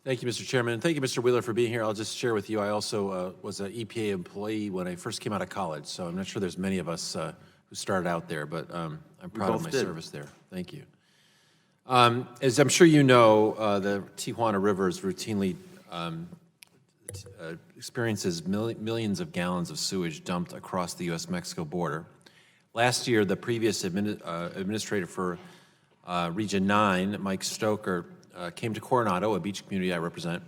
Thank you, Mr. Chairman. Thank you, Mr. Wheeler, for being here. I'll just share with you, I also was an EPA employee when I first came out of college, so I'm not sure there's many of us who started out there, but I'm proud of my service there. Thank you. As I'm sure you know, the Tijuana River is routinely experiences millions of gallons of sewage dumped across the U.S.-Mexico border. Last year, the previous administrator for Region 9, Mike Stoker, came to Coronado, a beach community I represent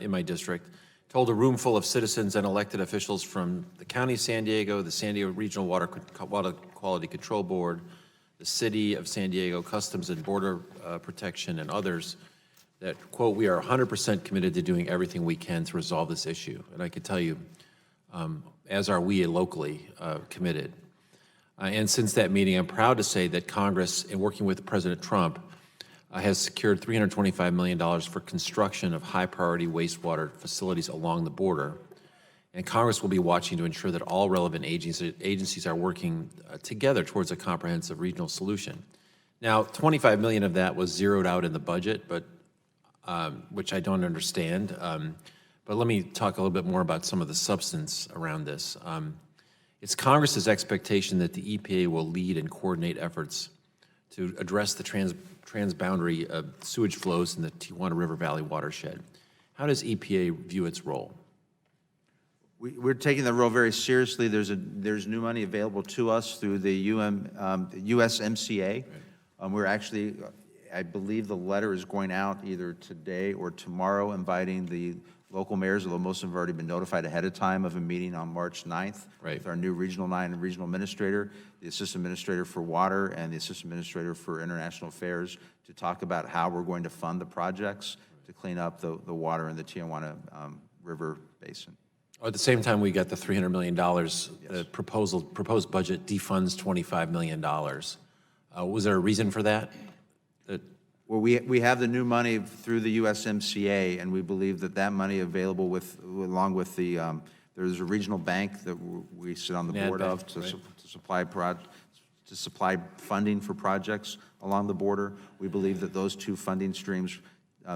in my district, told a room full of citizens and elected officials from the County of San Diego, the San Diego Regional Water Quality Control Board, the City of San Diego, Customs and Border Protection, and others that, quote, we are 100% committed to doing everything we can to resolve this issue. And I can tell you, as are we locally committed. And since that meeting, I'm proud to say that Congress, in working with President Trump, has secured $325 million for construction of high-priority wastewater facilities along the border. And Congress will be watching to ensure that all relevant agencies are working together towards a comprehensive regional solution. Now, $25 million of that was zeroed out in the budget, but which I don't understand. But let me talk a little bit more about some of the substance around this. It's Congress's expectation that the EPA will lead and coordinate efforts to address the transboundary sewage flows in the Tijuana River Valley watershed. How does EPA view its role? We're taking the role very seriously. There's new money available to us through the USMCA. Right. We're actually, I believe the letter is going out either today or tomorrow, inviting the local mayors, although most of them have already been notified ahead of time of a meeting on March 9th with our new Regional 9 and Regional Administrator, the Assistant Administrator for Water, and the Assistant Administrator for International Affairs to talk about how we're going to fund the projects to clean up the water in the Tijuana River Basin. At the same time, we got the $300 million. Yes. The proposed budget defunds $25 million. Was there a reason for that? Well, we have the new money through the USMCA, and we believe that money available along with the there's a regional bank that we sit on the board of to supply funding for projects along the border. We believe that those two funding streams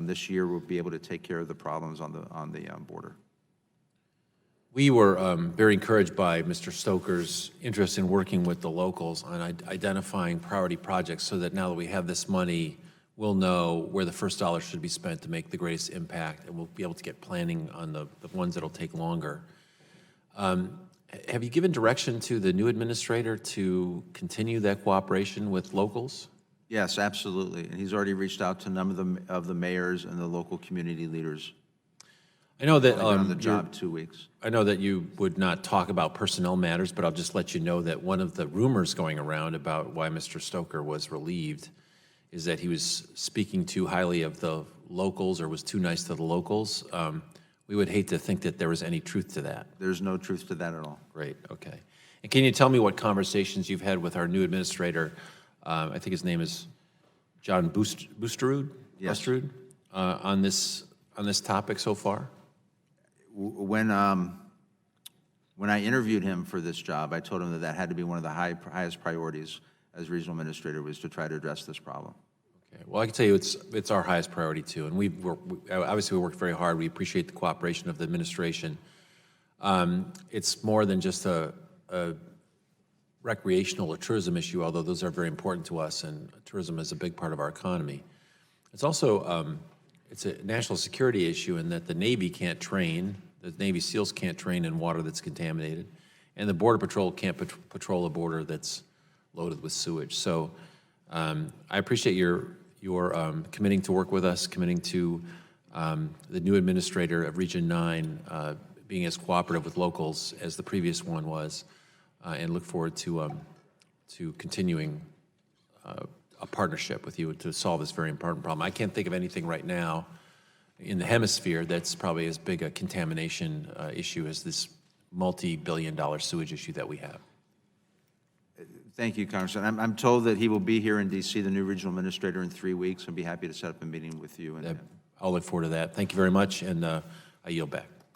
this year will be able to take care of the problems on the border. We were very encouraged by Mr. Stoker's interest in working with the locals on identifying priority projects so that now that we have this money, we'll know where the first dollar should be spent to make the greatest impact, and we'll be able to get planning on the ones that'll take longer. Have you given direction to the new administrator to continue that cooperation with locals? Yes, absolutely. And he's already reached out to a number of the mayors and the local community leaders. I know that on the job 2 weeks. I know that you would not talk about personnel matters, but I'll just let you know that one of the rumors going around about why Mr. Stoker was relieved is that he was speaking too highly of the locals or was too nice to the locals. We would hate to think that there was any truth to that. There's no truth to that at all. Great, okay. And can you tell me what conversations you've had with our new administrator? I think his name is John Busterud? Yes. Busterud, on this topic so far? When I interviewed him for this job, I told him that had to be one of the highest priorities as regional administrator, was to try to address this problem. Okay. Well, I can tell you it's our highest priority too, and obviously we worked very hard. We appreciate the cooperation of the administration. It's more than just a recreational or tourism issue, although those are very important to us, and tourism is a big part of our economy. It's also it's a national security issue in that the Navy can't train, the Navy SEALs can't train in water that's contaminated, and the Border Patrol can't patrol a border that's loaded with sewage. So I appreciate your committing to work with us, committing to the new administrator of Region 9 being as cooperative with locals as the previous one was, and look forward to continuing a partnership with you to solve this very important problem. I can't think of anything right now in the hemisphere that's probably as big a contamination issue as this multi-billion-dollar sewage issue that we have. Thank you, Congressman. I'm told that he will be here in D.C., the new regional administrator, in 3 weeks. I'd be happy to set up a meeting with you. I'll look forward to that. Thank you very much, and I yield back.